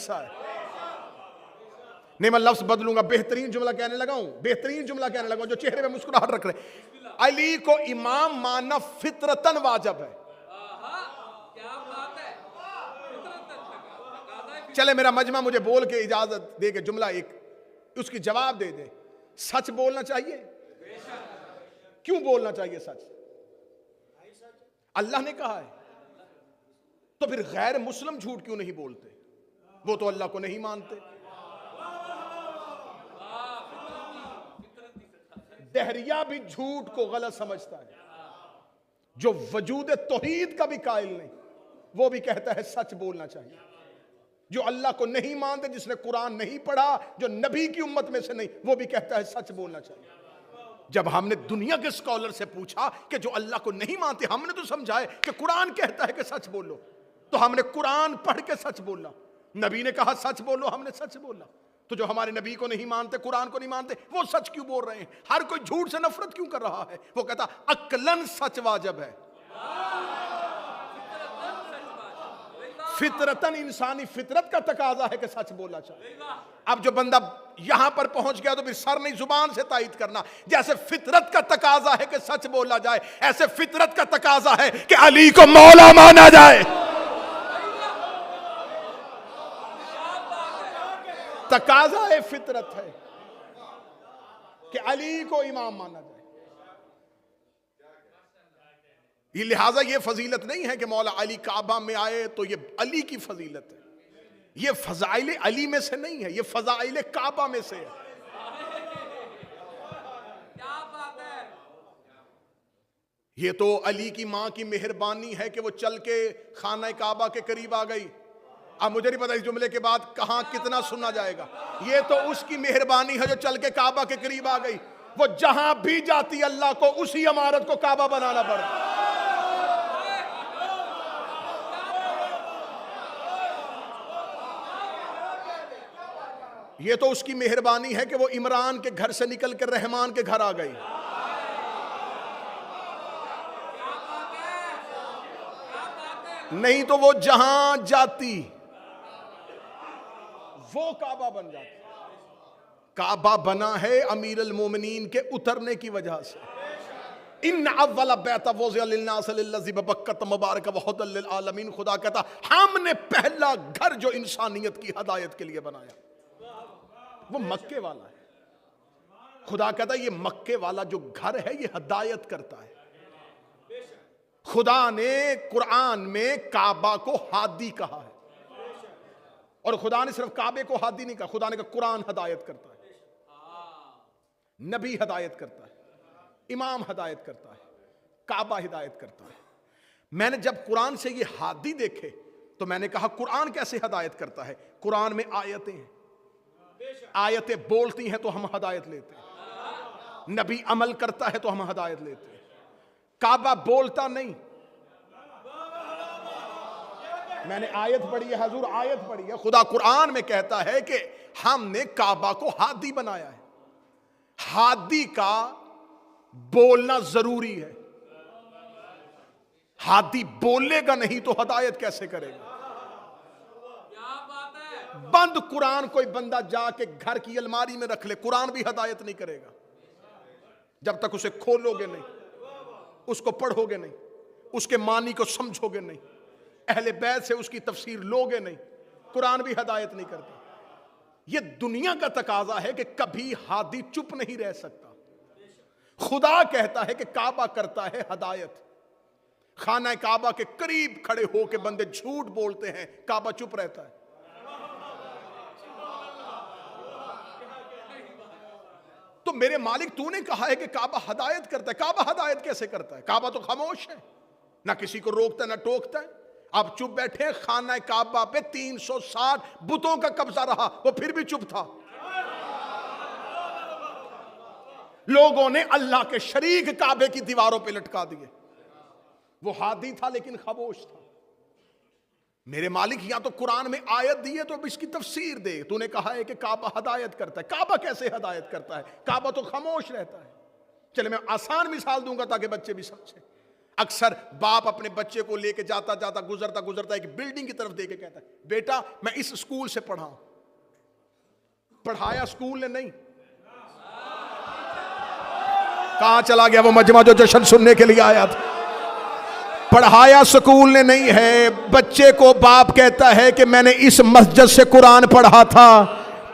حصہ ہے. نہیں میں لفظ بدلوں گا, بہترین جملہ کہنے لگا ہوں, بہترین جملہ کہنے لگا ہوں جو چہرے پہ مسکراہٹ رکھ رہے. علی کو امام ماننا فطرتاً واجب ہے. چلے میرا مجمع مجھے بول کے اجازت دے کہ جملہ ایک اس کی جواب دے دے. سچ بولنا چاہیے. کیوں بولنا چاہیے سچ؟ اللہ نے کہا ہے. تو پھر غیر مسلم جھوٹ کیوں نہیں بولتے؟ وہ تو اللہ کو نہیں مانتے. دہریہ بھی جھوٹ کو غلط سمجھتا ہے. جو وجود توحید کا بھی قائل نہیں وہ بھی کہتا ہے سچ بولنا چاہیے. جو اللہ کو نہیں مانتے, جس نے قرآن نہیں پڑھا, جو نبی کی امت میں سے نہیں, وہ بھی کہتا ہے سچ بولنا چاہیے. جب ہم نے دنیا کے اسکالر سے پوچھا کہ جو اللہ کو نہیں مانتے, ہم نے تو سمجھائے کہ قرآن کہتا ہے کہ سچ بولو, تو ہم نے قرآن پڑھ کے سچ بولا. نبی نے کہا سچ بولو, ہم نے سچ بولا. تو جو ہمارے نبی کو نہیں مانتے, قرآن کو نہیں مانتے, وہ سچ کیوں بول رہے ہیں؟ ہر کوئی جھوٹ سے نفرت کیوں کر رہا ہے؟ وہ کہتا عقلاً سچ واجب ہے. فطرتاً انسانی فطرت کا تقاضا ہے کہ سچ بولا چاہیے. اب جو بندہ یہاں پر پہنچ گیا تو پھر سر نہیں زبان سے تائید کرنا. جیسے فطرت کا تقاضا ہے کہ سچ بولا جائے, ایسے فطرت کا تقاضا ہے کہ علی کو مولا مانا جائے. تقاضا فطرت ہے کہ علی کو امام مانا جائے. یہ لہٰذا یہ فضیلت نہیں ہے کہ مولا علی کعبہ میں آئے تو یہ علی کی فضیلت ہے. یہ فضائل علی میں سے نہیں ہے, یہ فضائل کعبہ میں سے ہے. یہ تو علی کی ماں کی مہربانی ہے کہ وہ چل کے خانہ کعبہ کے قریب آ گئی. اب مجھے نہیں پتا اس جملے کے بعد کہاں کتنا سنا جائے گا. یہ تو اس کی مہربانی ہے جو چل کے کعبہ کے قریب آ گئی. وہ جہاں بھی جاتی اللہ کو اسی عمارت کو کعبہ بنانا پڑتا. یہ تو اس کی مہربانی ہے کہ وہ عمران کے گھر سے نکل کر رحمان کے گھر آ گئی. نہیں تو وہ جہاں جاتی وہ کعبہ بن جاتی. کعبہ بنا ہے امیر المومنین کے اترنے کی وجہ سے. ان اول بیت وضع للناس للذی ببکۃ مبارک وہدی للعالمین. خدا کہتا ہم نے پہلا گھر جو انسانیت کی ہدایت کے لیے بنایا وہ مکے والا ہے. خدا کہتا یہ مکے والا جو گھر ہے یہ ہدایت کرتا ہے. خدا نے قرآن میں کعبہ کو ہادی کہا ہے, اور خدا نے صرف کعبے کو ہادی نہیں کہا, خدا نے کہا قرآن ہدایت کرتا ہے, نبی ہدایت کرتا ہے, امام ہدایت کرتا ہے, کعبہ ہدایت کرتا ہے. میں نے جب قرآن سے یہ ہادی دیکھے تو میں نے کہا قرآن کیسے ہدایت کرتا ہے؟ قرآن میں آیتیں ہیں, آیتیں بولتی ہیں تو ہم ہدایت لیتے ہیں, نبی عمل کرتا ہے تو ہم ہدایت لیتے ہیں. کعبہ بولتا نہیں. میں نے آیت پڑھی ہے, حضور آیت پڑھی ہے, خدا قرآن میں کہتا ہے کہ ہم نے کعبہ کو ہادی بنایا ہے. ہادی کا بولنا ضروری ہے. ہادی بولے گا نہیں تو ہدایت کیسے کرے گا؟ بند قرآن کوئی بندہ جا کے گھر کی الماری میں رکھ لے, قرآن بھی ہدایت نہیں کرے گا جب تک اسے کھولو گے نہیں, اس کو پڑھو گے نہیں, اس کے معنی کو سمجھو گے نہیں, اہل بیت سے اس کی تفسیر لوگے نہیں. قرآن بھی ہدایت نہیں کرتا. یہ دنیا کا تقاضا ہے کہ کبھی ہادی چپ نہیں رہ سکتا. خدا کہتا ہے کہ کعبہ کرتا ہے ہدایت. خانہ کعبہ کے قریب کھڑے ہو کے بندے جھوٹ بولتے ہیں, کعبہ چپ رہتا ہے. تو میرے مالک تو نے کہا ہے کہ کعبہ ہدایت کرتا ہے. کعبہ ہدایت کیسے کرتا ہے؟ کعبہ تو خاموش ہے, نہ کسی کو روکتا ہے نہ ٹوکتا ہے. آپ چپ بیٹھے, خانہ کعبہ پہ 360 بتوں کا قبضہ رہا, وہ پھر بھی چپ تھا. لوگوں نے اللہ کے شریک کعبے کی دیواروں پہ لٹکا دیے. وہ ہادی تھا لیکن خاموش تھا. میرے مالک یا تو قرآن میں آیت دی ہے تو اب اس کی تفسیر دے. تو نے کہا ہے کہ کعبہ ہدایت کرتا ہے. کعبہ کیسے ہدایت کرتا ہے؟ کعبہ تو خاموش رہتا ہے. چلے میں آسان مثال دوں گا تاکہ بچے بھی سمجھیں. اکثر باپ اپنے بچے کو لے کے جاتا جاتا گزرتا ایک بلڈنگ کی طرف دے کے کہتا ہے بیٹا میں اس اسکول سے پڑھا ہوں. پڑھایا اسکول نے نہیں. کہاں چلا گیا وہ مجمع جو جشن سننے کے لیے آیا تھا؟ پڑھایا سکول نے نہیں ہے. بچے کو باپ کہتا ہے کہ میں نے اس مسجد سے قرآن پڑھا تھا.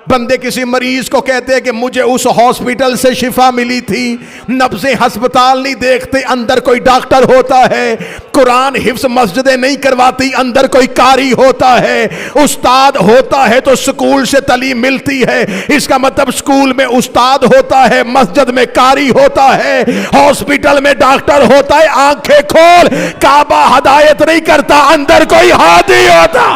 بندے کسی مریض کو کہتے ہیں کہ مجھے اس ہاسپٹل سے شفا ملی تھی. نبضیں ہسپتال نہیں دیکھتے, اندر کوئی ڈاکٹر ہوتا ہے. قرآن حفظ مسجدیں نہیں کرواتی, اندر کوئی قاری ہوتا ہے. استاد ہوتا ہے تو سکول سے تعلیم ملتی ہے. اس کا مطلب سکول میں استاد ہوتا ہے, مسجد میں قاری ہوتا ہے, ہاسپٹل میں ڈاکٹر ہوتا ہے. آنکھیں کھول, کعبہ ہدایت نہیں کرتا, اندر کوئی ہادی ہوتا.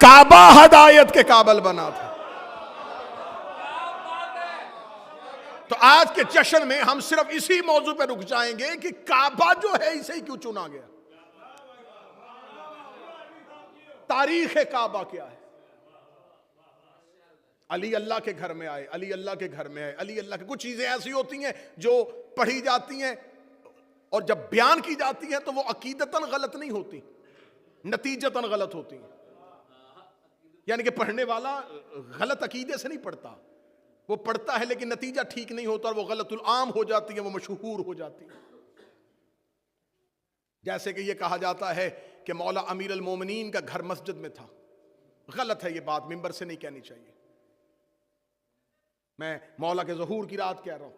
کعبہ ہدایت کے قابل بنا تھا. تو آج کے جشن میں ہم صرف اسی موضوع پہ رک جائیں گے کہ کعبہ جو ہے اسے ہی کیوں چنا گیا, تاریخ کعبہ کیا ہے. علی اللہ کے گھر میں آئے, علی اللہ کے گھر میں آئے, علی اللہ کے. کچھ چیزیں ایسی ہوتی ہیں جو پڑھی جاتی ہیں اور جب بیان کی جاتی ہیں تو وہ عقیدتاً غلط نہیں ہوتی, نتیجتاً غلط ہوتی ہیں. یعنی کہ پڑھنے والا غلط عقیدے سے نہیں پڑھتا, وہ پڑھتا ہے لیکن نتیجہ ٹھیک نہیں ہوتا اور وہ غلط العام ہو جاتی ہے, وہ مشہور ہو جاتی ہے. جیسے کہ یہ کہا جاتا ہے کہ مولا امیر المومنین کا گھر مسجد میں تھا. غلط ہے یہ بات, ممبر سے نہیں کہنی چاہیے. میں مولا کے ظہور کی رات کہہ رہا ہوں.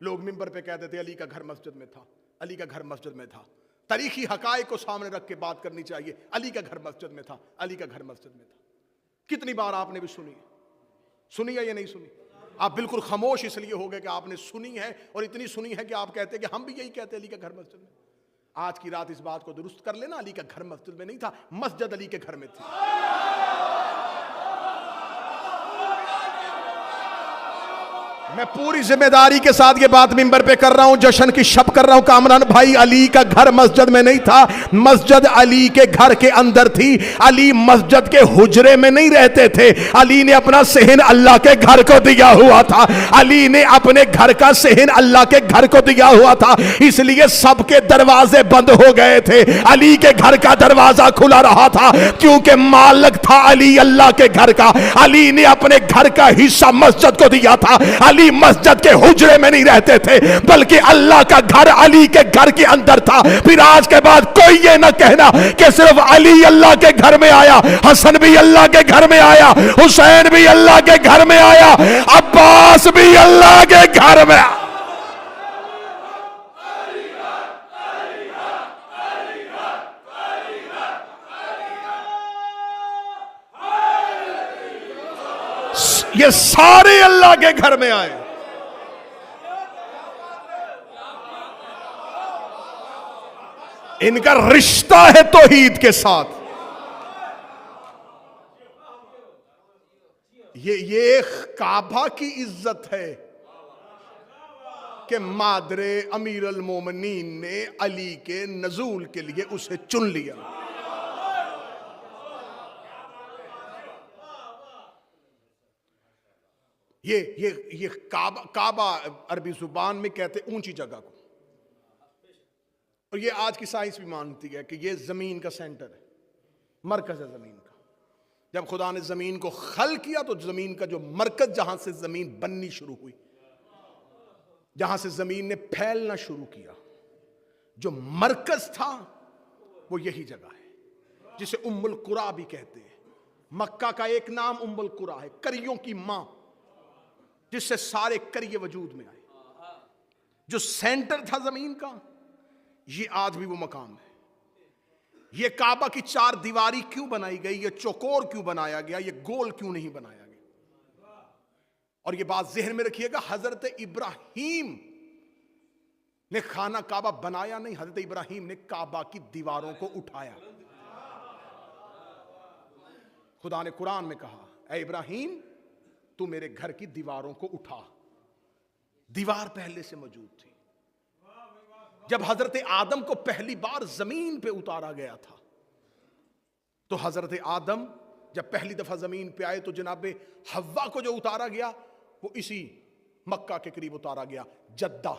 لوگ ممبر پہ کہتے تھے علی کا گھر مسجد میں تھا, علی کا گھر مسجد میں تھا. تاریخی حقائق کو سامنے رکھ کے بات کرنی چاہیے. علی کا گھر مسجد میں تھا, علی کا گھر مسجد میں تھا. کتنی بار آپ نے بھی سنی ہے یا نہیں سنی؟ آپ بالکل خاموش اس لیے ہو گئے کہ آپ نے سنی ہے, اور اتنی سنی ہے کہ آپ کہتے ہیں کہ ہم بھی یہی کہتے ہیں علی کا گھر مسجد میں. آج کی رات اس بات کو درست کر لینا, علی کا گھر مسجد میں نہیں تھا, مسجد علی کے گھر میں تھی. میں پوری ذمہ داری کے ساتھ یہ بات ممبر پہ کر رہا ہوں, جشن کی شب کر رہا ہوں. کامران بھائی, علی کا گھر مسجد میں نہیں تھا, مسجد علی کے گھر کے اندر تھی. علی مسجد کے حجرے میں نہیں رہتے تھے, علی نے اپنا صحن اللہ کے گھر کو دیا ہوا تھا. علی نے اپنے گھر کا صحن اللہ کے گھر کو دیا ہوا تھا, اس لیے سب کے دروازے بند ہو گئے تھے, علی کے گھر کا دروازہ کھلا رہا تھا, کیونکہ مالک تھا علی اللہ کے گھر کا. علی نے اپنے گھر کا حصہ مسجد کو دیا تھا. علی مسجد کے حجرے میں نہیں رہتے تھے, بلکہ اللہ کا گھر علی کے گھر کے اندر تھا. پھر آج کے بعد کوئی یہ نہ کہنا کہ صرف علی اللہ کے گھر میں آیا, حسن بھی اللہ کے گھر میں آیا, حسین بھی اللہ کے گھر میں آیا, عباس بھی اللہ کے گھر میں آیا. یہ سارے اللہ کے گھر میں آئے. ان کا رشتہ ہے توحید کے ساتھ. یہ کعبہ کی عزت ہے کہ مادر امیر المومنین نے علی کے نزول کے لیے اسے چن لیا. یہ کعبہ عربی زبان میں کہتے اونچی جگہ کو, اور یہ آج کی سائنس بھی مانتی ہے کہ یہ زمین کا سینٹر ہے, مرکز ہے زمین کا. جب خدا نے زمین کو خلق کیا تو زمین کا جو مرکز, جہاں سے زمین بننی شروع ہوئی, جہاں سے زمین نے پھیلنا شروع کیا, جو مرکز تھا وہ یہی جگہ ہے جسے ام القریٰ بھی کہتے ہیں. مکہ کا ایک نام ام القریٰ ہے, کریوں کی ماں, جس سے سارے کریے وجود میں آئے. جو سینٹر تھا زمین کا, یہ آج بھی وہ مقام ہے. یہ کعبہ کی 4 دیواری کیوں بنائی گئی, یہ چوکور کیوں بنایا گیا, یہ گول کیوں نہیں بنایا گیا؟ اور یہ بات ذہن میں رکھیے گا, حضرت ابراہیم نے خانہ کعبہ بنایا نہیں, حضرت ابراہیم نے کعبہ کی دیواروں کو اٹھایا. خدا نے قرآن میں کہا, اے ابراہیم تو میرے گھر کی دیواروں کو اٹھا. دیوار پہلے سے موجود تھی. جب حضرت آدم کو پہلی بار زمین پہ اتارا گیا تھا تو حضرت آدم جب پہلی دفعہ زمین پہ آئے تو جناب حوا کو جو اتارا گیا وہ اسی مکہ کے قریب اتارا گیا، جدہ۔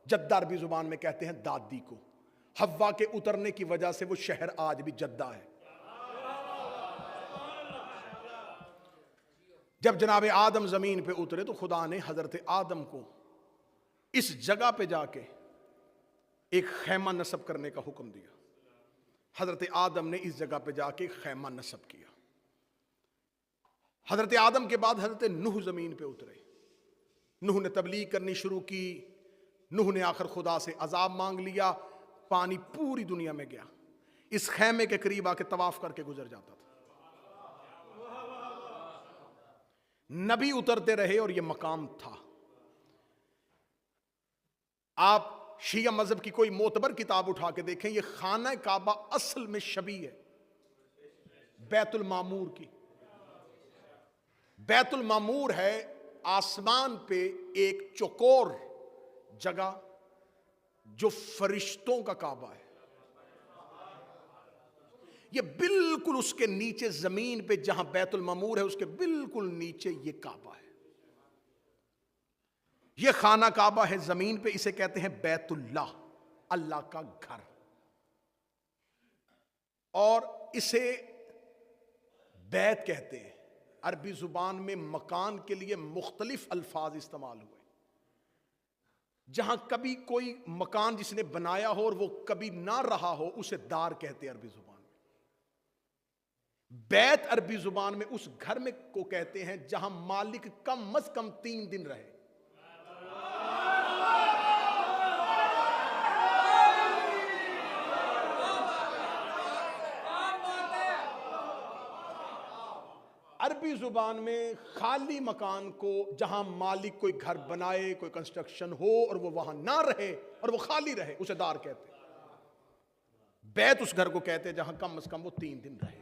جدہ عربی زبان میں کہتے ہیں دادی کو۔ حوا کے اترنے کی وجہ سے وہ شہر آج بھی جدہ ہے۔ جب جناب آدم زمین پہ اترے تو خدا نے حضرت آدم کو اس جگہ پہ جا کے ایک خیمہ نصب کرنے کا حکم دیا۔ حضرت آدم نے اس جگہ پہ جا کے خیمہ نصب کیا۔ حضرت آدم کے بعد حضرت نوح زمین پہ اترے۔ نوح نے تبلیغ کرنی شروع کی۔ نوح نے آخر خدا سے عذاب مانگ لیا۔ پانی پوری دنیا میں گیا، اس خیمے کے قریب آ کے طواف کر کے گزر جاتا تھا۔ نبی اترتے رہے اور یہ مقام تھا۔ آپ شیعہ مذہب کی کوئی معتبر کتاب اٹھا کے دیکھیں، یہ خانہ کعبہ اصل میں شبیہ ہے بیت المعمور کی۔ بیت المعمور ہے آسمان پہ ایک چوکور جگہ جو فرشتوں کا کعبہ ہے۔ یہ بالکل اس کے نیچے زمین پہ جہاں بیت المعمور ہے اس کے بالکل نیچے یہ کعبہ ہے۔ یہ خانہ کعبہ ہے زمین پہ، اسے کہتے ہیں بیت اللہ، اللہ کا گھر۔ اور اسے بیت کہتے ہیں۔ عربی زبان میں مکان کے لیے مختلف الفاظ استعمال ہوئے۔ جہاں کبھی کوئی مکان جس نے بنایا ہو اور وہ کبھی نہ رہا ہو اسے دار کہتے ہیں عربی زبان میں۔ بیت عربی زبان میں اس گھر میں کو کہتے ہیں جہاں مالک کم از کم 3 دن رہے۔ عربی زبان میں خالی مکان کو جہاں مالک کوئی گھر بنائے، کوئی کنسٹرکشن ہو اور وہ وہاں نہ رہے اور وہ خالی رہے اسے دار کہتے ہیں۔ بیت اس گھر کو کہتے ہیں جہاں کم از کم وہ 3 دن رہے۔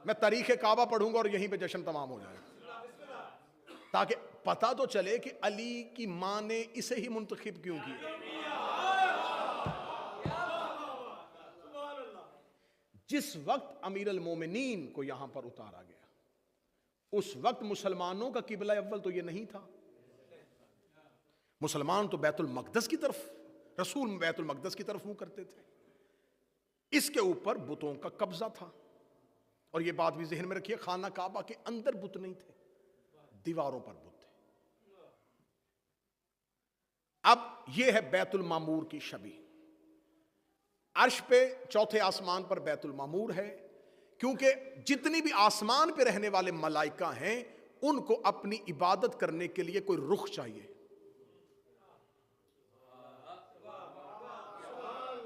میں تاریخ کعبہ پڑھوں گا اور یہیں پہ جشن تمام ہو جائے تاکہ پتہ تو چلے کہ علی کی ماں نے اسے ہی منتخب کیوں کیا۔ جس وقت امیر المومنین کو یہاں پر اتارا گیا اس وقت مسلمانوں کا قبلہ اول تو یہ نہیں تھا۔ مسلمان تو بیت المقدس کی طرف، رسول بیت المقدس کی طرف منہ کرتے تھے۔ اس کے اوپر بتوں کا قبضہ تھا، اور یہ بات بھی ذہن میں رکھیے، خانہ کعبہ کے اندر بت نہیں تھے، دیواروں پر بت تھے۔ اب یہ ہے بیت المعمور کی شبیہ۔ عرش پہ چوتھے آسمان پر بیت المعمور ہے، کیونکہ جتنی بھی آسمان پہ رہنے والے ملائکہ ہیں ان کو اپنی عبادت کرنے کے لیے کوئی رخ چاہیے۔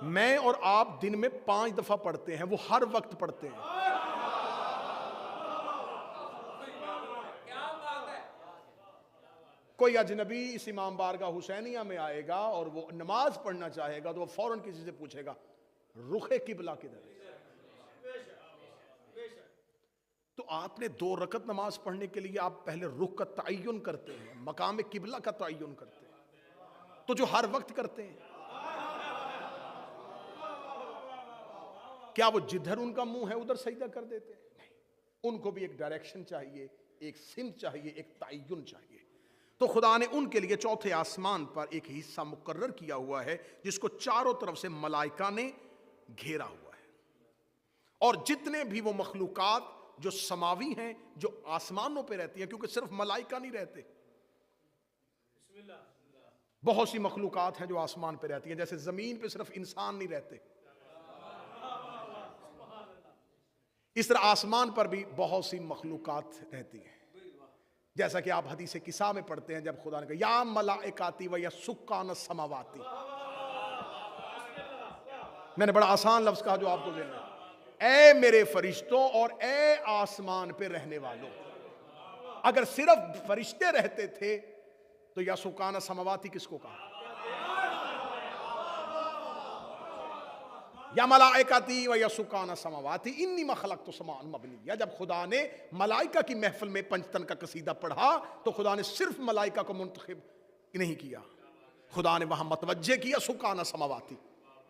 میں اور آپ دن میں 5 دفعہ پڑھتے ہیں، وہ ہر وقت پڑھتے ہیں۔ کوئی اجنبی اس امام بارگاہ حسینیہ میں آئے گا اور وہ نماز پڑھنا چاہے گا تو وہ فوراً کسی سے پوچھے گا رخ قبلہ کدھر ہے؟ تو آپ نے 2 رکعت نماز پڑھنے کے لیے آپ پہلے رخ کا تعین کرتے ہیں، مقام قبلہ کا تعین کرتے ہیں، تو جو ہر وقت کرتے ہیں کیا وہ جدھر ان کا منہ ہے ادھر سجدہ کر دیتے ہیں؟ نہیں، ان کو بھی ایک ڈائریکشن چاہیے، ایک سمت چاہیے، ایک تعین چاہیے۔ تو خدا نے ان کے لیے چوتھے آسمان پر ایک حصہ مقرر کیا ہوا ہے جس کو چاروں طرف سے ملائکہ نے گھیرا ہوا ہے، اور جتنے بھی وہ مخلوقات جو سماوی ہیں، جو آسمانوں پہ رہتی ہیں، کیونکہ صرف ملائکہ نہیں رہتے، بہت سی مخلوقات ہیں جو آسمان پہ رہتی ہیں، جیسے زمین پہ صرف انسان نہیں رہتے، اس طرح آسمان پر بھی بہت سی مخلوقات رہتی ہیں۔ جیسا کہ آپ حدیث کسا میں پڑھتے ہیں جب خدا نے کہا یا ملائکاتی و یا سکان السماواتی، میں نے بڑا آسان لفظ کہا جو آپ کو دینا ہے، اے میرے فرشتوں اور اے آسمان پہ رہنے والوں۔ اگر صرف فرشتے رہتے تھے تو یا سکان السماواتی کس کو کہا؟ یا ملائکتی و یا سکان السماواتی انی ما خلقت سماء مبنیہ۔ جب خدا نے ملائکہ کی محفل میں پنجتن کا قصیدہ پڑھا تو خدا نے صرف ملائکہ کو منتخب نہیں کیا، خدا نے وہاں متوجہ کیا سکان السماواتی۔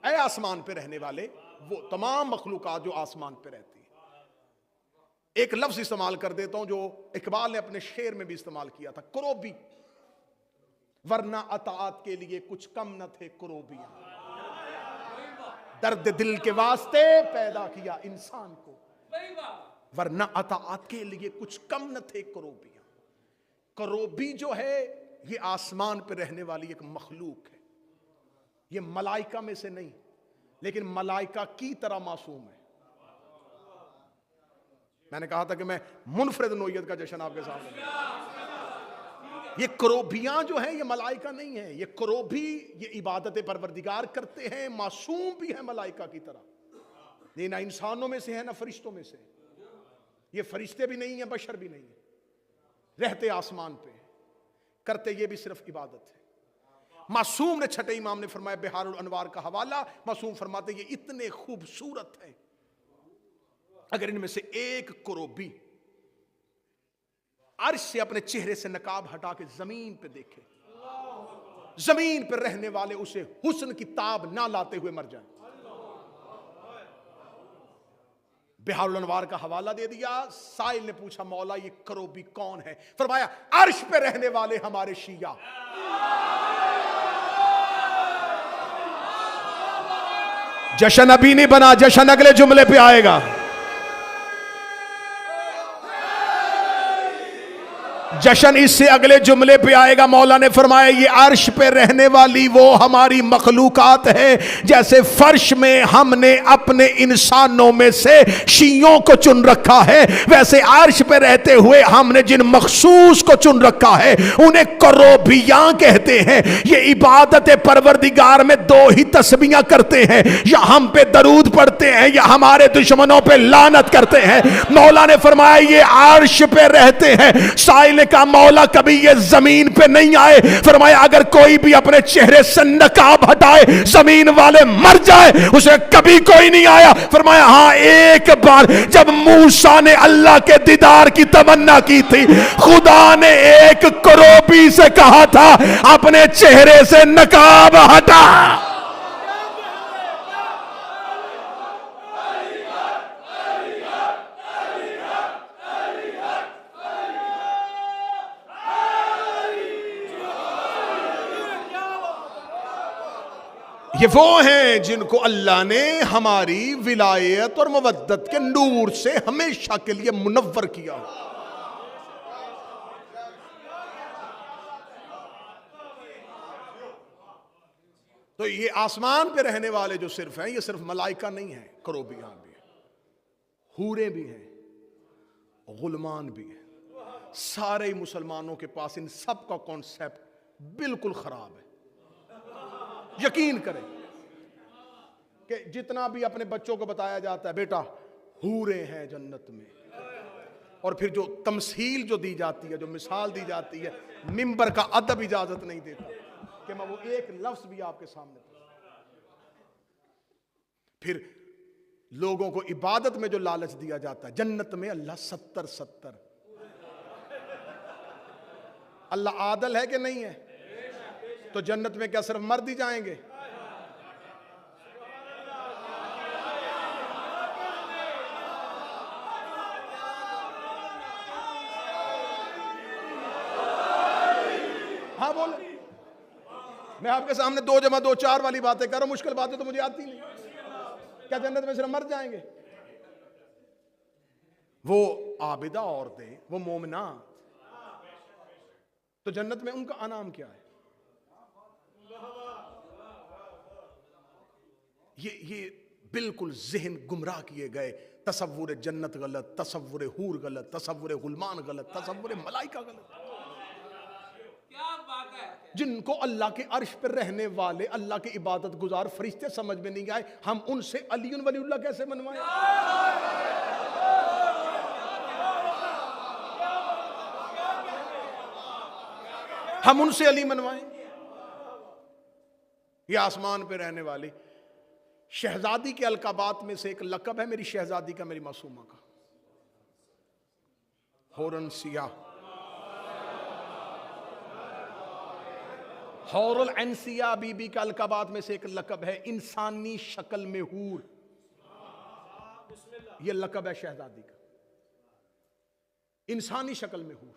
اے آسمان پہ رہنے والے، وہ تمام مخلوقات جو آسمان پہ رہتی ہے. ایک لفظ استعمال کر دیتا ہوں جو اقبال نے اپنے شعر میں بھی استعمال کیا تھا، کروبی. ورنہ اطاعت کے لیے کچھ کم نہ تھے کروبیاں، درد دل کے واسطے پیدا کیا انسان کو، ورنہ اطاعت کے لیے کچھ کم نہ تھے کروبیاں. کروبی جو ہے یہ آسمان پہ رہنے والی ایک مخلوق ہے. یہ ملائکہ میں سے نہیں، لیکن ملائکہ کی طرح معصوم ہے. میں نے کہا تھا کہ میں منفرد نوعیت کا جشن آپ کے سامنے. یہ کروبیاں جو ہیں یہ ملائکہ نہیں ہیں. یہ کروبی یہ عبادت پروردگار کرتے ہیں، معصوم بھی ہیں ملائکہ کی طرح. یہ نہ انسانوں میں سے ہیں نہ فرشتوں میں سے. یہ فرشتے بھی نہیں ہیں، بشر بھی نہیں ہیں، رہتے آسمان پہ، کرتے یہ بھی صرف عبادت ہے. معصوم نے چھٹے امام نے فرمایا بہار الانوار کا حوالہ، معصوم فرماتے یہ اتنے خوبصورت ہیں، اگر ان میں سے ایک کروبی عرش سے اپنے چہرے سے نقاب ہٹا کے زمین پہ دیکھے، زمین پہ رہنے والے اسے حسن کی تاب نہ لاتے ہوئے مر جائیں. بہار الانوار کا حوالہ دے دیا. سائل نے پوچھا مولا یہ کروبی کون ہے؟ فرمایا عرش پہ رہنے والے ہمارے شیعہ. جشن ابھی نہیں بنا، جشن اگلے جملے پہ آئے گا. جشن اس سے اگلے جملے پہ آئے گا. مولا نے فرمایا یہ عرش پہ رہنے والی وہ ہماری مخلوقات ہے، جیسے فرش میں ہم نے اپنے انسانوں میں سے شیعوں کو چن رکھا ہے، ویسے عرش پہ رہتے ہوئے ہم نے جن مخصوص کو چن رکھا ہے انہیں کروبیاں کہتے ہیں. یہ عبادت پروردگار میں دو ہی تسبیحاں کرتے ہیں، یا ہم پہ درود پڑھتے ہیں یا ہمارے دشمنوں پہ لعنت کرتے ہیں. مولا نے فرمایا یہ عرش پہ رہتے ہیں. سائل نے کہا مولا کبھی یہ زمین پہ نہیں آئے؟ فرمایا اگر کوئی بھی اپنے چہرے سے نقاب ہٹائے زمین والے مر جائے، اسے کبھی کوئی نہیں آیا. فرمایا ہاں ایک بار جب موسیٰ نے اللہ کے دیدار کی تمنا کی تھی، خدا نے ایک کروبی سے کہا تھا اپنے چہرے سے نقاب ہٹا. یہ وہ ہیں جن کو اللہ نے ہماری ولایت اور مودت کے نور سے ہمیشہ کے لیے منور کیا. تو یہ آسمان پہ رہنے والے جو صرف ہیں یہ صرف ملائکہ نہیں ہیں، کروبیاں بھی ہیں، حوریں بھی ہیں، غلمان بھی ہیں. سارے مسلمانوں کے پاس ان سب کا کانسیپٹ بالکل خراب ہے. یقین کریں کہ جتنا بھی اپنے بچوں کو بتایا جاتا ہے بیٹا حوریں ہیں جنت میں، اور پھر جو تمثیل جو دی جاتی ہے، جو مثال دی جاتی ہے، منبر کا ادب اجازت نہیں دیتا کہ میں وہ ایک لفظ بھی آپ کے سامنے پھر لوگوں کو عبادت میں جو لالچ دیا جاتا ہے. جنت میں اللہ 70 اللہ عادل ہے کہ نہیں ہے؟ تو جنت میں کیا صرف مرد ہی جائیں گے؟ ہاں بولے. میں آپ کے سامنے 2 + 2 4 والی باتیں کر رہا ہوں، مشکل باتیں تو مجھے آتی نہیں. کیا جنت میں صرف مرد جائیں گے؟ وہ عابدہ عورتیں، وہ مومنات، تو جنت میں ان کا انعام کیا ہے؟ یہ بالکل ذہن گمراہ کیے گئے. تصور جنت غلط، تصور حور غلط، تصور غلمان غلط، تصور ملائکہ غلط. جن کو اللہ کے عرش پر رہنے والے اللہ کے عبادت گزار فرشتے سمجھ میں نہیں آئے، ہم ان سے علی ولی اللہ کیسے منوائیں؟ ہم ان سے علی منوائیں؟ یہ آسمان پہ رہنے والی شہزادی کے القابات میں سے ایک لقب ہے میری شہزادی کا، میری معصومہ کا، حورن سیاہ. حور العنسیہ بی بی کا القابات میں سے ایک لقب ہے انسانی شکل میں حور. یہ لقب ہے شہزادی کا، انسانی شکل میں حور.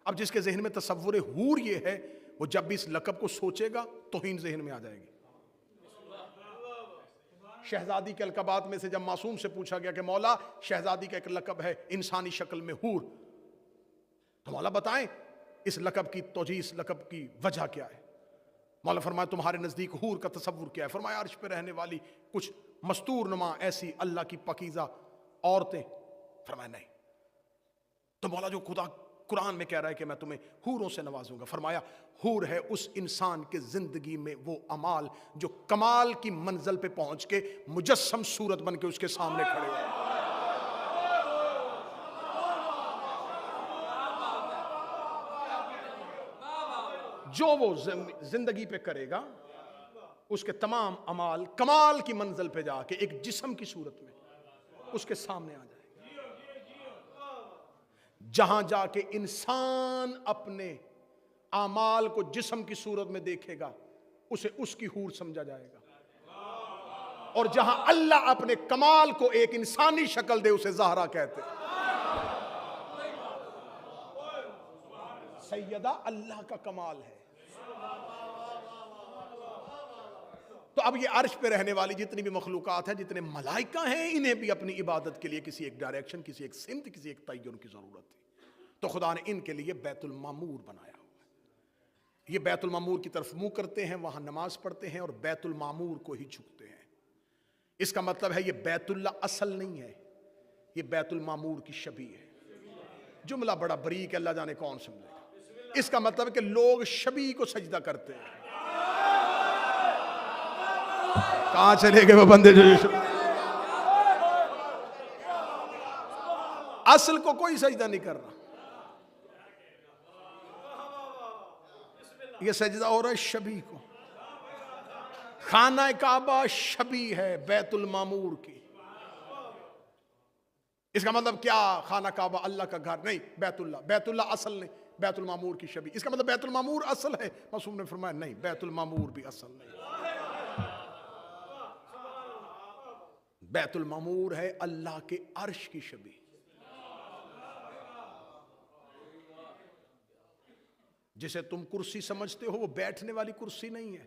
اب جس کے ذہن میں تصور حور یہ ہے، وہ جب بھی اس لقب کو سوچے گا توہین ذہن میں آ جائے گی. شہزادی کے القابات میں سے جب معصوم سے پوچھا گیا کہ مولا شہزادی کا ایک لقب ہے انسانی شکل میں حور، تو مولا بتائیں اس لقب کی توجیہ، اس لقب کی وجہ کیا ہے؟ مولا فرمایا تمہارے نزدیک حور کا تصور کیا ہے؟ فرمایا عرش پہ رہنے والی کچھ مستور نما ایسی اللہ کی پاکیزہ عورتیں. فرمایا نہیں. تو مولا جو خدا قرآن میں کہہ رہا ہے کہ میں تمہیں حوروں سے نوازوں گا، فرمایا حور ہے اس انسان کے زندگی میں وہ اعمال جو کمال کی منزل پہ پہنچ کے مجسم صورت بن کے اس کے سامنے کھڑے ہوئے. جو وہ زندگی پہ کرے گا اس کے تمام اعمال کمال کی منزل پہ جا کے ایک جسم کی صورت میں اس کے سامنے آ جائے. جہاں جا کے انسان اپنے اعمال کو جسم کی صورت میں دیکھے گا اسے اس کی حور سمجھا جائے گا، اور جہاں اللہ اپنے کمال کو ایک انسانی شکل دے اسے زہرا کہتے ہیں. سیدہ اللہ کا کمال ہے. تو اب یہ عرش پہ رہنے والی جتنی بھی مخلوقات ہیں، جتنے ملائکہ ہیں، انہیں بھی اپنی عبادت کے لیے کسی ایک ڈائریکشن، کسی ایک سمت، کسی ایک تعین کی ضرورت تھی. تو خدا نے ان کے لیے بیت المعمور بنایا ہوا ہے. یہ بیت المعمور کی طرف منہ کرتے ہیں، وہاں نماز پڑھتے ہیں اور بیت المعمور کو ہی جھکتے ہیں. اس کا مطلب ہے یہ بیت اللہ اصل نہیں ہے، یہ بیت المعمور کی شبیہ ہے. جملہ بڑا بریک ہے، اللہ جانے کون سمجھے گا. اس کا مطلب ہے کہ لوگ شبیہ کو سجدہ کرتے ہیں. کہاں چلے گئے وہ بندے جو اصل کو کوئی سجدہ نہیں کر رہا. یہ سجدہ ہو رہا ہے شبیہ کو. خانہ کعبہ شبیہ ہے بیت المعمور کی. اس کا مطلب کیا؟ خانہ کعبہ اللہ کا گھر نہیں، بیت اللہ اصل نہیں، بیت المعمور کی شبیہ. اس کا مطلب بیت المعمور اصل ہے؟ معصوم نے فرمایا نہیں، بیت المعمور بھی اصل نہیں. بیت المعمور ہے اللہ کے عرش کی شبیہ. جسے تم کرسی سمجھتے ہو وہ بیٹھنے والی کرسی نہیں ہے.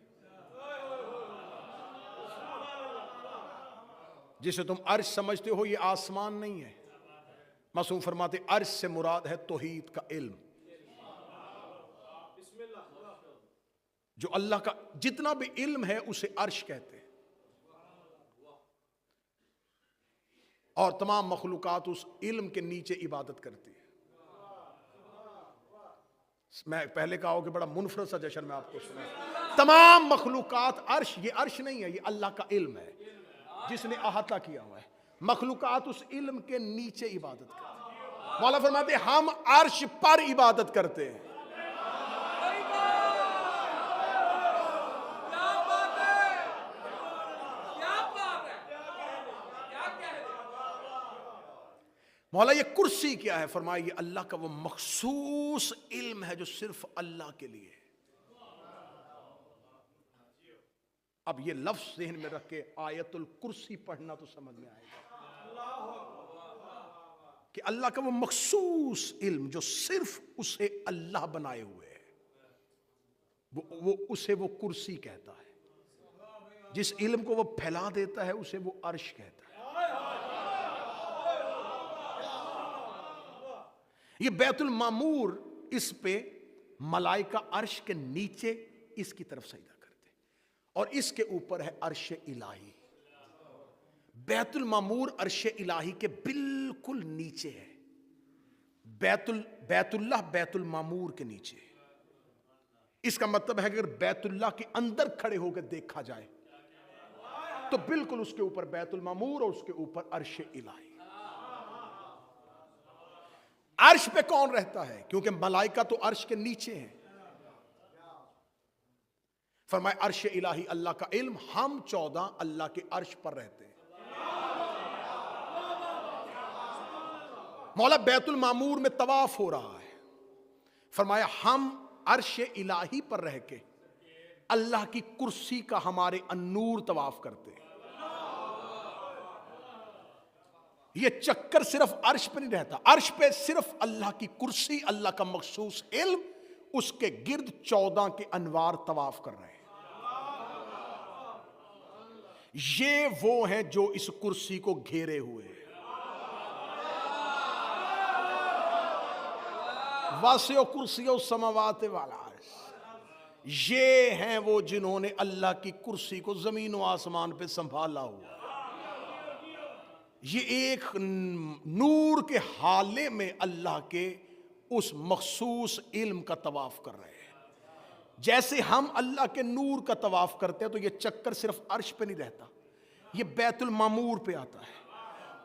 جسے تم عرش سمجھتے ہو یہ آسمان نہیں ہے. معصوم فرماتے عرش سے مراد ہے توحید کا علم. جو اللہ کا جتنا بھی علم ہے اسے عرش کہتے ہیں. اور تمام مخلوقات اس علم کے نیچے عبادت کرتی ہے. میں پہلے کہا ہو کہ بڑا منفرد سا جشن میں آپ کو سنا. تمام مخلوقات عرش، یہ عرش نہیں ہے، یہ اللہ کا علم ہے جس نے احاطہ کیا ہوا ہے. مخلوقات اس علم کے نیچے عبادت کرتے ہیں. مولا فرماتے ہیں ہم عرش پر عبادت کرتے ہیں. مولا یہ کرسی کیا ہے؟ فرمایا یہ اللہ کا وہ مخصوص علم ہے جو صرف اللہ کے لیے ہے. اب یہ لفظ ذہن میں رکھ کے آیت الکرسی پڑھنا تو سمجھ میں آئے گا کہ اللہ کا وہ مخصوص علم جو صرف اسے اللہ بنائے ہوئے ہے، وہ اسے وہ کرسی کہتا ہے. جس علم کو وہ پھیلا دیتا ہے اسے وہ عرش کہتا ہے. یہ بیت المعمور، اس پہ ملائکہ عرش کے نیچے اس کی طرف سجدہ کرتے اور اس کے اوپر ہے عرش الہی. بیت المعمور عرش الہی کے بالکل نیچے ہے. بیت اللہ بیت المعمور کے نیچے. اس کا مطلب ہے کہ اگر بیت اللہ کے اندر کھڑے ہو کے دیکھا جائے تو بالکل اس کے اوپر بیت المعمور اور اس کے اوپر عرش الہی. عرش پہ کون رہتا ہے؟ کیونکہ ملائکہ تو عرش کے نیچے ہیں. فرمایا عرش الہی اللہ کا علم، ہم 14 اللہ کے عرش پر رہتے ہیں. مولا بیت المعمور میں طواف ہو رہا ہے. فرمایا ہم عرش الہی پر رہ کے اللہ کی کرسی کا ہمارے النور طواف کرتے ہیں. یہ چکر صرف عرش پہ نہیں رہتا، عرش پہ صرف اللہ کی کرسی، اللہ کا مخصوص علم، اس کے گرد 14 کے انوار طواف کر رہے ہیں. یہ وہ ہیں جو اس کرسی کو گھیرے ہوئے ہیں. واسع کرسی السماوات والارض، یہ ہیں وہ جنہوں نے اللہ کی کرسی کو زمین و آسمان پہ سنبھالا ہوا. یہ ایک نور کے حالے میں اللہ کے اس مخصوص علم کا طواف کر رہے ہیں. جیسے ہم اللہ کے نور کا طواف کرتے ہیں تو یہ چکر صرف عرش پہ نہیں رہتا، یہ بیت المعمور پہ آتا ہے.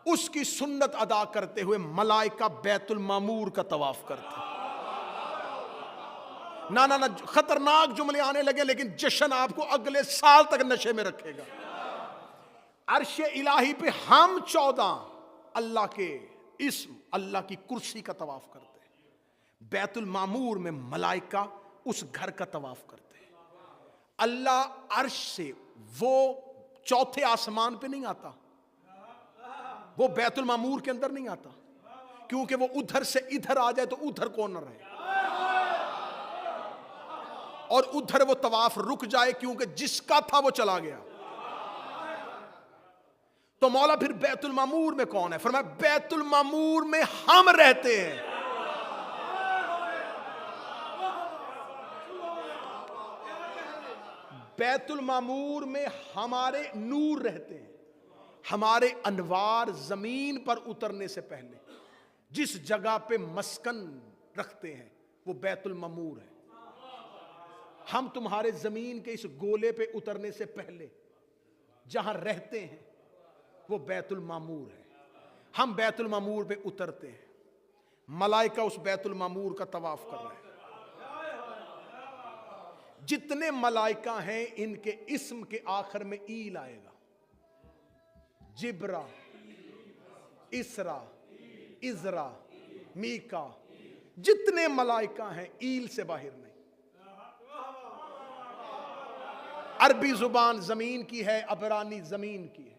اس کی سنت ادا کرتے ہوئے ملائکہ بیت المعمور کا طواف کرتے ہیں. نہ خطرناک جملے آنے لگے، لیکن جشن آپ کو اگلے سال تک نشے میں رکھے گا. عرش الہی پہ ہم 14 اللہ کے اسم، اللہ کی کرسی کا طواف کرتے ہیں. بیت المعمور میں ملائکہ اس گھر کا طواف کرتے ہیں. اللہ عرش سے وہ چوتھے آسمان پہ نہیں آتا، وہ بیت المعمور کے اندر نہیں آتا، کیونکہ وہ ادھر سے ادھر آ جائے تو ادھر کون نہ رہے، اور ادھر وہ طواف رک جائے کیونکہ جس کا تھا وہ چلا گیا. تو مولا پھر بیت المعمور میں کون ہے؟ فرمایا بیت المعمور میں ہم رہتے ہیں. بیت المعمور میں ہمارے نور رہتے ہیں. ہمارے انوار زمین پر اترنے سے پہلے جس جگہ پہ مسکن رکھتے ہیں وہ بیت المعمور ہے. ہم تمہارے زمین کے اس گولے پہ اترنے سے پہلے جہاں رہتے ہیں وہ بیت المعمور ہے. ہم بیت المعمور پہ اترتے ہیں، ملائکہ اس بیت المعمور کا طواف کر رہے ہیں. جتنے ملائکہ ہیں ان کے اسم کے آخر میں ایل آئے گا. جبرا، اسرا، ازرا، میکا، جتنے ملائکہ ہیں ایل سے باہر نہیں. عربی زبان زمین کی ہے، عبرانی زمین کی ہے.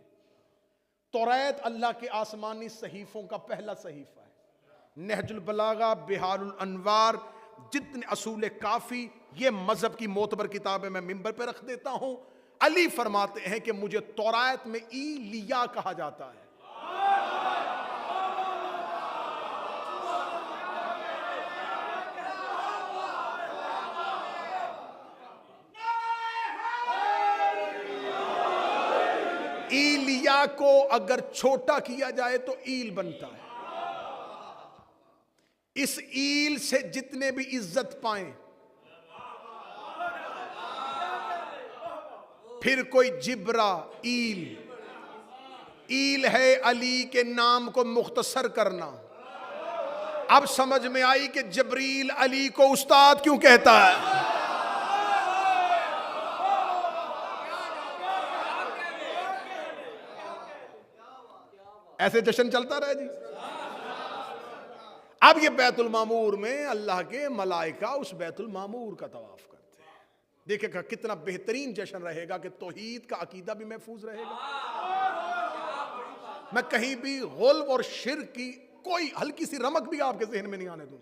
توریت اللہ کے آسمانی صحیفوں کا پہلا صحیفہ ہے. نہج البلاغہ، بحار الانوار، جتنے اصول کافی، یہ مذہب کی معتبر کتابیں میں منبر پہ رکھ دیتا ہوں. علی فرماتے ہیں کہ مجھے توریت میں ایلیا کہا جاتا ہے. ایلیا کو اگر چھوٹا کیا جائے تو ایل بنتا ہے. اس ایل سے جتنے بھی عزت پائیں، پھر کوئی جبرا، ایل، ایل ہے علی کے نام کو مختصر کرنا. اب سمجھ میں آئی کہ جبریل علی کو استاد کیوں کہتا ہے. ایسے جشن چلتا رہے جی. اب یہ بیت المعمور میں اللہ کے ملائکہ اس بیت المعمور کا طواف کرتے ہیں. دیکھیں کہ کتنا بہترین جشن رہے گا کہ توحید کا عقیدہ بھی محفوظ رہے گا. میں کہیں بھی غلو اور شرک کی کوئی ہلکی سی رمق بھی آپ کے ذہن میں نہیں آنے دوں.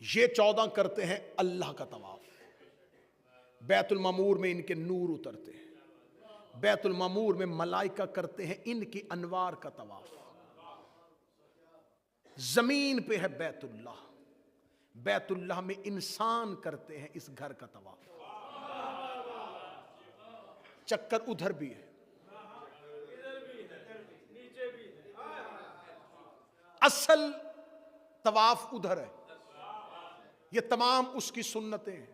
یہ 14 کرتے ہیں اللہ کا طواف. بیت المعمور میں ان کے نور اترتے ہیں. بیت المعمور میں ملائکہ کرتے ہیں ان کی انوار کا طواف. زمین پہ ہے بیت اللہ. بیت اللہ میں انسان کرتے ہیں اس گھر کا طواف. چکر ادھر بھی ہے. اصل طواف ادھر ہے. یہ تمام اس کی سنتیں ہیں.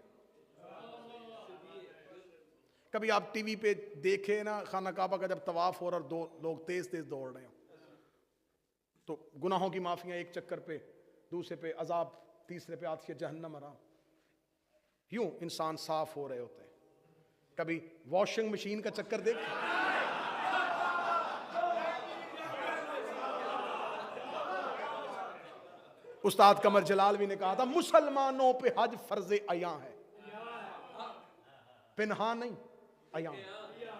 کبھی آپ ٹی وی پہ دیکھیں نا خانہ کعبہ کا جب طواف ہو رہا اور 2 لوگ تیز تیز دوڑ رہے ہیں تو گناہوں کی معافیاں ایک چکر پہ، دوسرے پہ عذاب، تیسرے پہ آتی ہے جہنم آرام. یوں انسان صاف ہو رہے ہوتے ہیں. کبھی واشنگ مشین کا چکر دیکھ، استاد قمر جلال بھی نے کہا تھا مسلمانوں پہ حج فرض عیاں ہے. پنہا نہیں، عیاں۔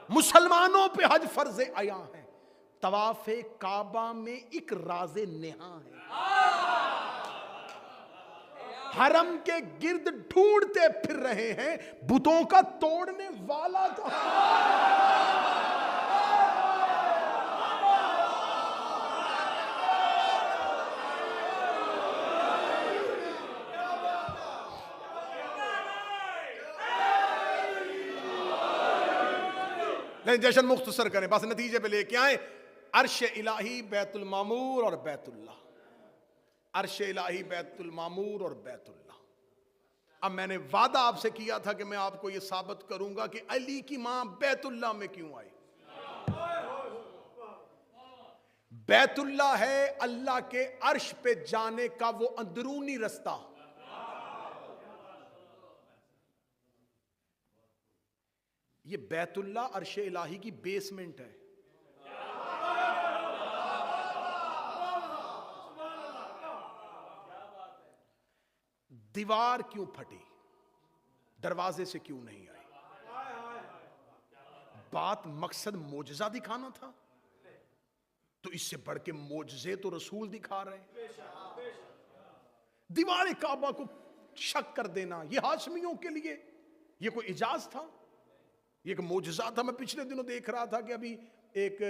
مسلمانوں پہ حج فرض عیاں ہے، طواف کعبہ میں ایک راز نہاں ہے، حرم کے گرد ڈھونڈتے پھر رہے ہیں بتوں کا توڑنے والا کہاں۔ جشن مختصر کریں، بس نتیجے پہ لے کے آئیں، عرش الہی بیت المعمور اور بیت اللہ، عرش الہی بیت المعمور اور بیت اللہ۔ اب میں نے وعدہ آپ سے کیا تھا کہ میں آپ کو یہ ثابت کروں گا کہ علی کی ماں بیت اللہ میں کیوں آئی۔ بیت اللہ ہے اللہ کے عرش پہ جانے کا وہ اندرونی رستہ، یہ بیت اللہ عرش الہی کی بیسمنٹ ہے۔ دیوار کیوں پھٹی، دروازے سے کیوں نہیں آئی؟ بات مقصد معجزہ دکھانا تھا تو اس سے بڑھ کے معجزے تو رسول دکھا رہے ہیں۔ دیوار کعبہ کو شک کر دینا یہ ہاشمیوں کے لیے یہ کوئی اعجاز تھا، یہ ایک معجزہ تھا۔ میں پچھلے دنوں دیکھ رہا تھا کہ ابھی ایک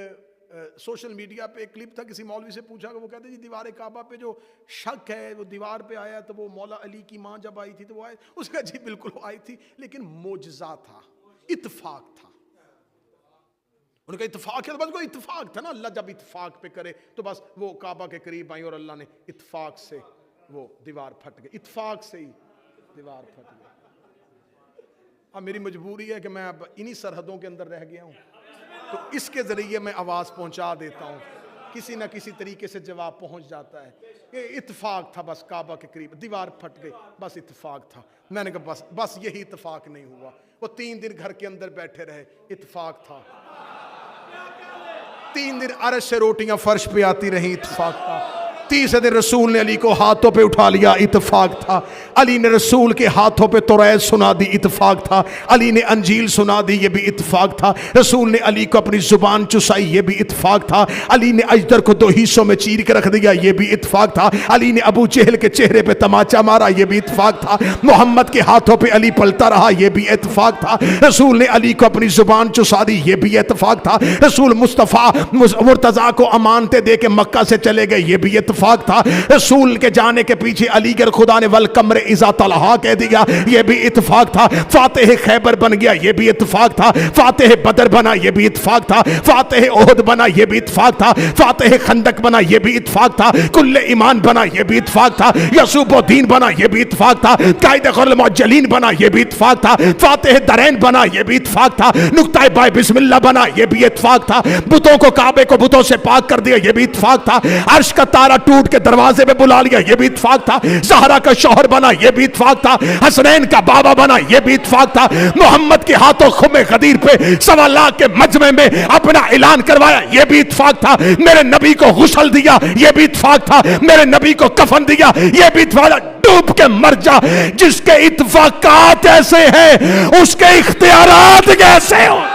سوشل میڈیا پہ ایک کلپ تھا، کسی مولوی سے پوچھا کہ وہ کہتے ہیں جی دیوار کعبہ پہ جو شک ہے وہ دیوار پہ آیا تو وہ مولا علی کی ماں جب آئی تھی تو وہ آئے، اس کا جی بالکل آئی تھی لیکن معجزہ تھا، اتفاق تھا۔ ان کا اتفاق ہے، بس کوئی اتفاق تھا نا، اللہ جب اتفاق پہ کرے تو بس وہ کعبہ کے قریب آئی اور اللہ نے اتفاق سے وہ دیوار پھٹ گئی، اتفاق سے ہی دیوار پھٹ گئی۔ اب میری مجبوری ہے کہ میں اب انہی سرحدوں کے اندر رہ گیا ہوں تو اس کے ذریعے میں آواز پہنچا دیتا ہوں، کسی نہ کسی طریقے سے جواب پہنچ جاتا ہے۔ یہ اتفاق تھا، بس کعبہ کے قریب دیوار پھٹ گئی، بس اتفاق تھا۔ میں نے کہا بس یہی اتفاق نہیں ہوا، وہ 3 دن گھر کے اندر بیٹھے رہے، اتفاق تھا۔ 3 دن عرش سے روٹیاں فرش پہ آتی رہیں، اتفاق تھا۔ تیسرے دن رسول نے علی کو ہاتھوں پہ اٹھا لیا، اتفاق تھا۔ علی نے رسول کے ہاتھوں پہ توریت سنا دی، اتفاق تھا۔ علی نے انجیل سنا دی، یہ بھی اتفاق تھا۔ رسول نے علی کو اپنی زبان چسائی، یہ بھی اتفاق تھا۔ علی نے اجدر کو 2 حصوں میں چیر کے رکھ دیا، یہ بھی اتفاق تھا۔ علی نے ابو جہل کے چہرے پہ تماچا مارا، یہ بھی اتفاق تھا۔ محمد کے ہاتھوں پہ علی پلتا رہا، یہ بھی اتفاق تھا۔ رسول نے علی کو اپنی زبان چسا دی، یہ بھی اتفاق تھا۔ رسول مصطفیٰ مرتضیٰ کو امانتیں دے کے مکہ سے چلے گئے، یہ بھی اتفاق تھا۔ رسول کے جانے کے پیچھے علی کے خدا نے والقمر اذا طلعا کہہ دیا، یہ بھی اتفاق تھا۔ فاتح خیبر بن گیا، یہ بھی اتفاق تھا۔ فاتح بدر بنا، یہ بھی اتفاق تھا۔ فاتح احد بنا، یہ بھی اتفاق تھا۔ فاتح خندق بنا، یہ بھی اتفاق تھا۔ کل ایمان بنا، یہ بھی اتفاق تھا۔ یسوب الدین بنا، یہ بھی اتفاق تھا۔ قائد غر المعجلین بنا، یہ بھی اتفاق تھا۔ فاتح درین بنا، یہ بھی اتفاق تھا۔ نقطہ بائے بسم اللہ بنا، یہ بھی اتفاق تھا۔ بتوں کو کعبے کو بتوں سے پاک کر دیا، یہ بھی اتفاق تھا۔ عرش کا تارا ٹوٹ کے دروازے پہ بلا لیا، یہ بھی اتفاق تھا۔ زہرا کا شوہر بنا، یہ بھی اتفاق تھا۔ حسنین کا بابا بنا، یہ بھی اتفاق تھا۔ محمد کے ہاتھوں خم غدیر پہ 1.25 لاکھ کے مجمع میں اپنا اعلان کروایا، یہ بھی اتفاق تھا۔ میرے نبی کو غسل دیا، یہ بھی اتفاق تھا۔ میرے نبی کو کفن دیا، یہ بھی اتفاق تھا۔ ڈوب کے مر جا، جس کے اتفاقات ایسے ہیں اس کے اختیارات کیسے ہوں۔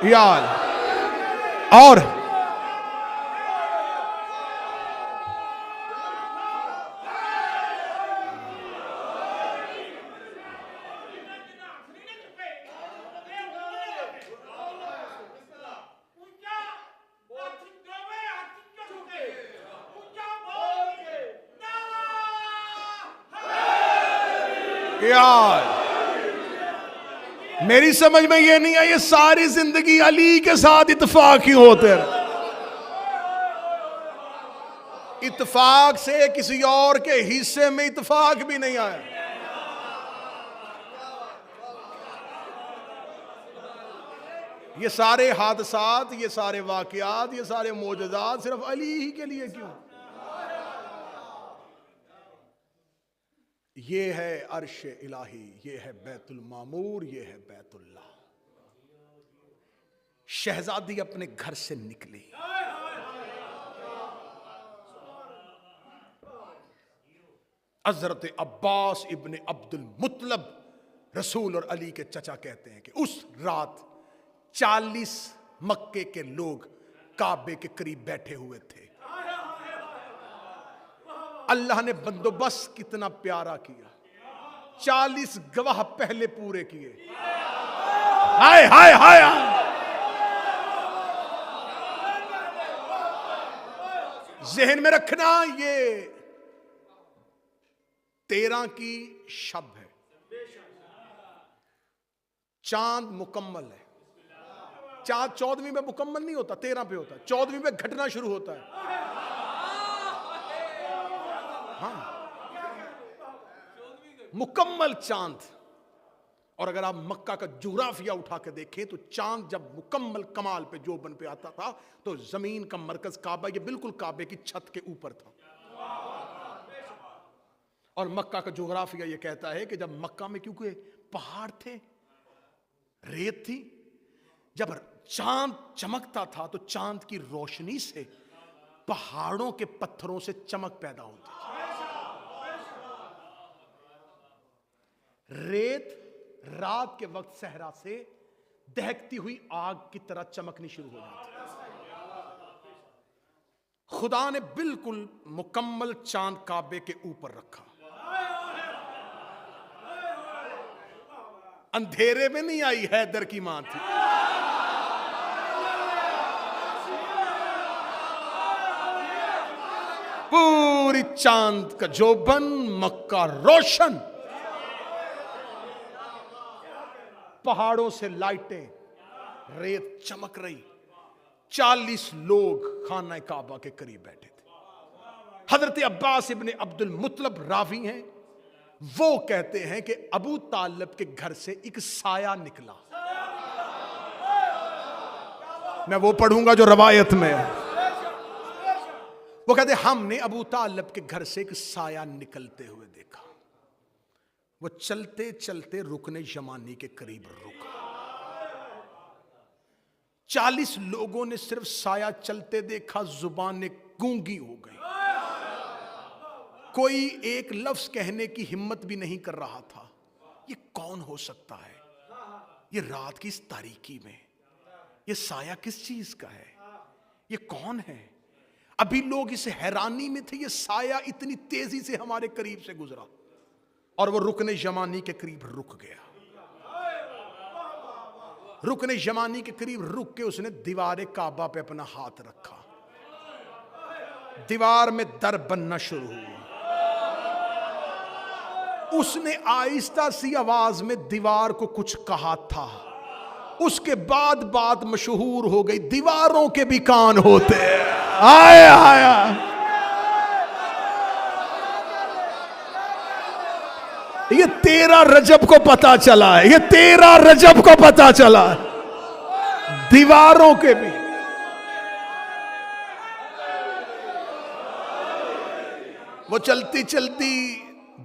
یار اور میری سمجھ میں یہ نہیں ہے یہ ساری زندگی علی کے ساتھ اتفاق ہی ہوتے رہے، اتفاق سے کسی اور کے حصے میں اتفاق بھی نہیں آیا۔ یہ سارے حادثات، یہ سارے واقعات، یہ سارے معجزات صرف علی ہی کے لیے کیوں؟ یہ ہے عرش الہی، یہ ہے بیت المعمور، یہ ہے بیت اللہ۔ شہزادی اپنے گھر سے نکلی، حضرت عباس ابن عبد المطلب رسول اور علی کے چچا کہتے ہیں کہ اس رات 40 مکے کے لوگ کعبے کے قریب بیٹھے ہوئے تھے۔ اللہ نے بندوبست کتنا پیارا کیا، 40 گواہ پہلے پورے کیے۔ ہائے ہائے ہائے، ذہن میں رکھنا، یہ 13 کی شب ہے، چاند مکمل ہے۔ چاند 14ویں میں مکمل نہیں ہوتا، 13 پہ ہوتا ہے، 14ویں میں گھٹنا شروع ہوتا ہے۔ ہاں، مکمل چاند۔ اور اگر آپ مکہ کا جغرافیہ اٹھا کے دیکھیں تو چاند جب مکمل کمال پہ جوبن پہ آتا تھا تو زمین کا مرکز کعبہ یہ بالکل کعبے کی چھت کے اوپر تھا۔ اور مکہ کا جغرافیہ یہ کہتا ہے کہ جب مکہ میں کیونکہ پہاڑ تھے، ریت تھی، جب چاند چمکتا تھا تو چاند کی روشنی سے پہاڑوں کے پتھروں سے چمک پیدا ہوتی تھی۔ ریت رات کے وقت صحرا سے دہکتی ہوئی آگ کی طرح چمکنی شروع ہو جاتی۔ خدا نے بالکل مکمل چاند کعبے کے اوپر رکھا، اندھیرے میں نہیں آئی، حیدر کی ماں تھی۔ پوری چاند کا جوبن، مکہ روشن، پہاڑوں سے لائٹیں، ریت چمک رہی، 40 لوگ خانہ کعبہ کے قریب بیٹھے تھے۔ حضرت عباس ابن عبد المطلب راوی ہیں، وہ کہتے ہیں کہ ابو طالب کے گھر سے ایک سایہ نکلا۔ میں وہ پڑھوں گا جو روایت میں ہے۔ وہ کہتے ہیں ہم نے ابو طالب کے گھر سے ایک سایہ نکلتے ہوئے دیکھا، وہ چلتے چلتے رکن یمانی کے قریب رکا۔ 40 لوگوں نے صرف سایہ چلتے دیکھا، زبانیں گونگی ہو گئی، کوئی ایک لفظ کہنے کی ہمت بھی نہیں کر رہا تھا۔ یہ کون ہو سکتا ہے؟ یہ رات کی اس تاریکی میں یہ سایہ کس چیز کا ہے؟ یہ کون ہے؟ ابھی لوگ اس حیرانی میں تھے، یہ سایہ اتنی تیزی سے ہمارے قریب سے گزرا، اور وہ رکن یمانی کے قریب رک گیا۔ رکن یمانی کے قریب رک کے اس نے دیوار کعبہ پہ اپنا ہاتھ رکھا، دیوار میں در بننا شروع ہوا۔ اس نے آہستہ سی آواز میں دیوار کو کچھ کہا تھا، اس کے بعد بات مشہور ہو گئی، دیواروں کے بھی کان ہوتے ہیں۔ آیا آیا، یہ 13 رجب کو پتا چلا ہے، یہ 13 رجب کو پتا چلا ہے، دیواروں کے بھی۔ وہ چلتی چلتی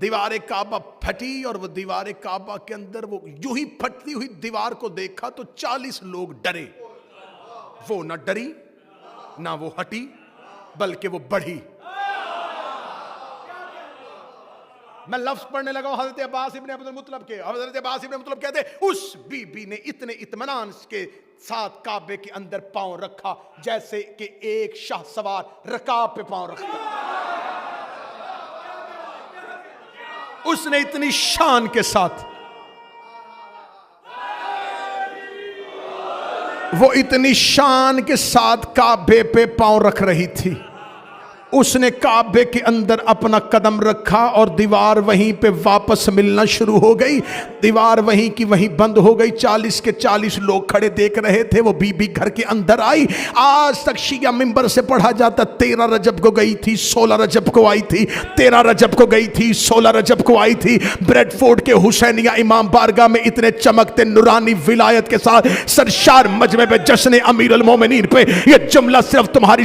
دیوار کعبہ پھٹی، اور وہ دیوار کعبہ کے اندر وہ یوں ہی پھٹتی ہوئی دیوار کو دیکھا تو 40 لوگ ڈرے۔ وہ نہ ڈری نہ وہ ہٹی، بلکہ وہ بڑھی۔ میں لفظ پڑھنے لگا ہوں حضرت عباس ابن عبد المطلب کے۔ حضرت عباس ابن مطلب کہتے ہیں اس بی بی نے اتنے اطمینان کے ساتھ کعبے کے اندر پاؤں رکھا جیسے کہ ایک شاہ سوار رکاب پہ پاؤں رکھتا۔ اس نے اتنی شان کے ساتھ، وہ اتنی شان کے ساتھ کعبے پہ پاؤں رکھ رہی تھی۔ اس نے کعبے کے اندر اپنا قدم رکھا اور دیوار وہیں پہ واپس ملنا شروع ہو گئی، دیوار وہیں کی وہیں بند ہو گئی۔ 40 کے 40 لوگ کھڑے دیکھ رہے تھے۔ وہ بی بی گھر کے اندر آئی۔ آج تک شیعہ منبر سے پڑھا جاتا 13 رجب کو گئی تھی، 16 رجب کو آئی تھی، 13 رجب کو گئی تھی، 16 رجب کو آئی تھی۔ بریڈ فورڈ کے حسینیہ امام بارگاہ میں اتنے چمکتے نورانی ولایت کے ساتھ سرشار مجمع پہ جشن امیر المومنین پہ یہ جملہ صرف تمہاری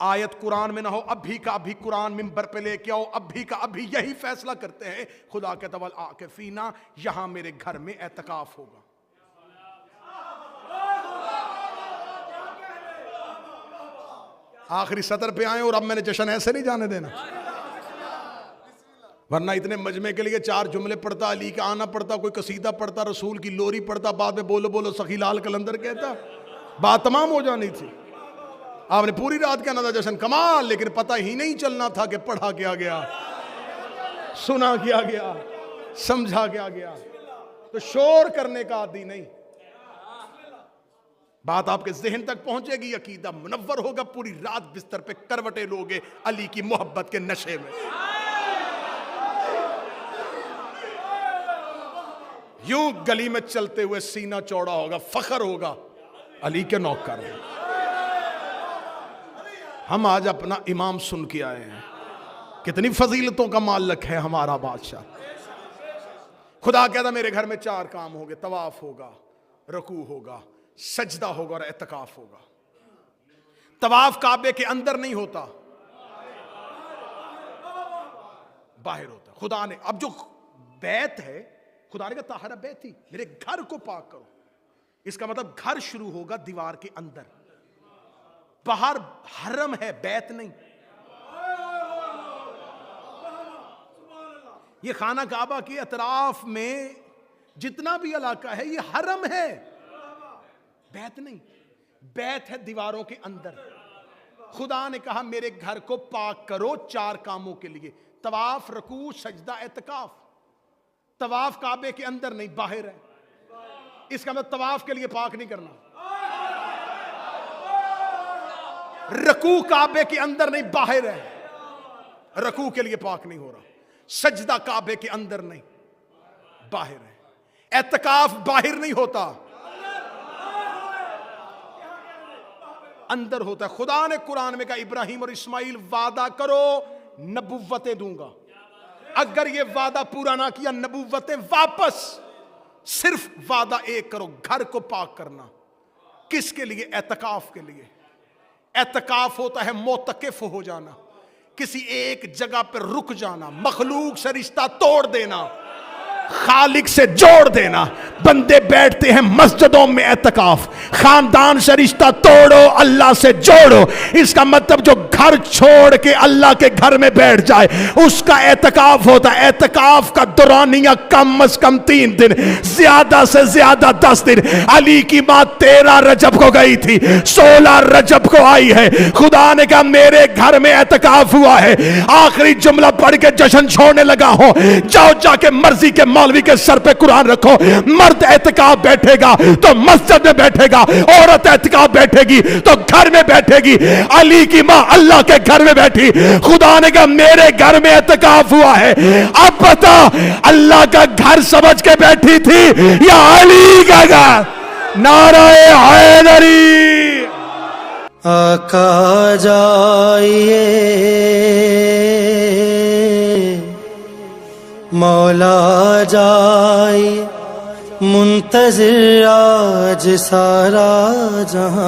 آیت قرآن میں نہ ہو ابھی کا ابھی قرآن منبر پہ لے کے آؤ، ابھی کا ابھی یہی فیصلہ کرتے ہیں خدا کے طول عاکفینا یہاں میرے گھر میں اعتکاف ہوگا۔ آخری سطر پہ آئے اور اب میں نے جشن ایسے نہیں جانے دینا، ورنہ اتنے مجمع کے لیے 4 جملے پڑھتا، علی کا آنا پڑھتا، کوئی قصیدہ پڑھتا، رسول کی لوری پڑھتا، بعد میں بولو بولو سخی لال کلندر کہتا، بات تمام ہو جانی تھی۔ آپ نے پوری رات کہنا تھا جشن کمال، لیکن پتہ ہی نہیں چلنا تھا کہ پڑھا کیا گیا، سنا کیا گیا، سمجھا کیا گیا۔ تو شور کرنے کا عادی نہیں، بات آپ کے ذہن تک پہنچے گی، عقیدہ منور ہوگا، پوری رات بستر پہ کروٹیں لوگے علی کی محبت کے نشے میں، یوں گلی میں چلتے ہوئے سینہ چوڑا ہوگا، فخر ہوگا علی کے نوکر ہیں۔ ہم آج اپنا امام سن کے آئے ہیں، کتنی فضیلتوں کا مالک ہے ہمارا بادشاہ۔ خدا کہتا میرے گھر میں 4 کام ہوگے، طواف ہوگا، رکوع ہوگا، سجدہ ہوگا اور اعتکاف ہوگا۔ طواف کعبے کے اندر نہیں ہوتا، باہر ہوتا۔ خدا نے اب جو بیت ہے، خدا نے کہا طاہرہ بیتی، میرے گھر کو پاک کرو، اس کا مطلب گھر شروع ہوگا دیوار کے اندر، باہر حرم ہے، بیت نہیں۔ یہ خانہ کعبہ کے اطراف میں جتنا بھی علاقہ ہے یہ حرم ہے، بیت نہیں، بیت ہے دیواروں کے اندر۔ خدا نے کہا میرے گھر کو پاک کرو 4 کاموں کے لیے، طواف، رکوع، سجدہ، اعتکاف۔ طواف کعبے کے اندر نہیں، باہر ہے، اس کا مطلب طواف کے لیے پاک نہیں کرنا۔ رکوع کعبے کے اندر نہیں، باہر ہے، رکوع کے لیے پاک نہیں ہو رہا۔ سجدہ کعبے کے اندر نہیں، باہر ہے۔ اعتکاف باہر نہیں ہوتا، اندر ہوتا ہے۔ خدا نے قرآن میں کہا ابراہیم اور اسماعیل وعدہ کرو نبوتیں دوں گا، اگر یہ وعدہ پورا نہ کیا نبوتیں واپس۔ صرف وعدہ ایک کرو، گھر کو پاک کرنا۔ کس کے لیے؟ اعتکاف کے لیے۔ اعتکاف ہوتا ہے معتکف ہو جانا، کسی ایک جگہ پر رک جانا، مخلوق سے رشتہ توڑ دینا، خالق سے جوڑ دینا۔ بندے بیٹھتے ہیں مسجدوں میں اعتکاف، خاندان سے رشتہ توڑو، اللہ سے جوڑو۔ اس کا مطلب جو گھر چھوڑ کے اللہ کے گھر میں بیٹھ جائے اس کا اعتکاف ہوتا ہے۔ اعتکاف کا دورانیہ کم از کم 3 دن، زیادہ سے زیادہ 10 دن۔ علی کی ماں 13 رجب کو گئی تھی، 16 رجب کو آئی ہے۔ خدا نے کہا میرے گھر میں اعتکاف ہوا ہے، آخری جملہ پڑھ کے جشن چھوڑنے لگا ہوں، جاؤ جا کے مرضی کے مولوی کے سر پہ قرآن رکھو۔ مرد اعتکاف بیٹھے گا تو مسجد میں بیٹھے گا، عورت اعتکاف بیٹھے گی تو گھر میں بیٹھے گی۔ علی کی ماں اللہ کے گھر میں بیٹھی، خدا نے کہا میرے گھر میں اعتکاف ہوا ہے۔ اب بتا اللہ کا گھر سمجھ کے بیٹھی تھی یا علی کا گھر؟ نعرہ حیدری۔ آقا جائیے، مولا جائیے، منتظر آج سارا جہاں۔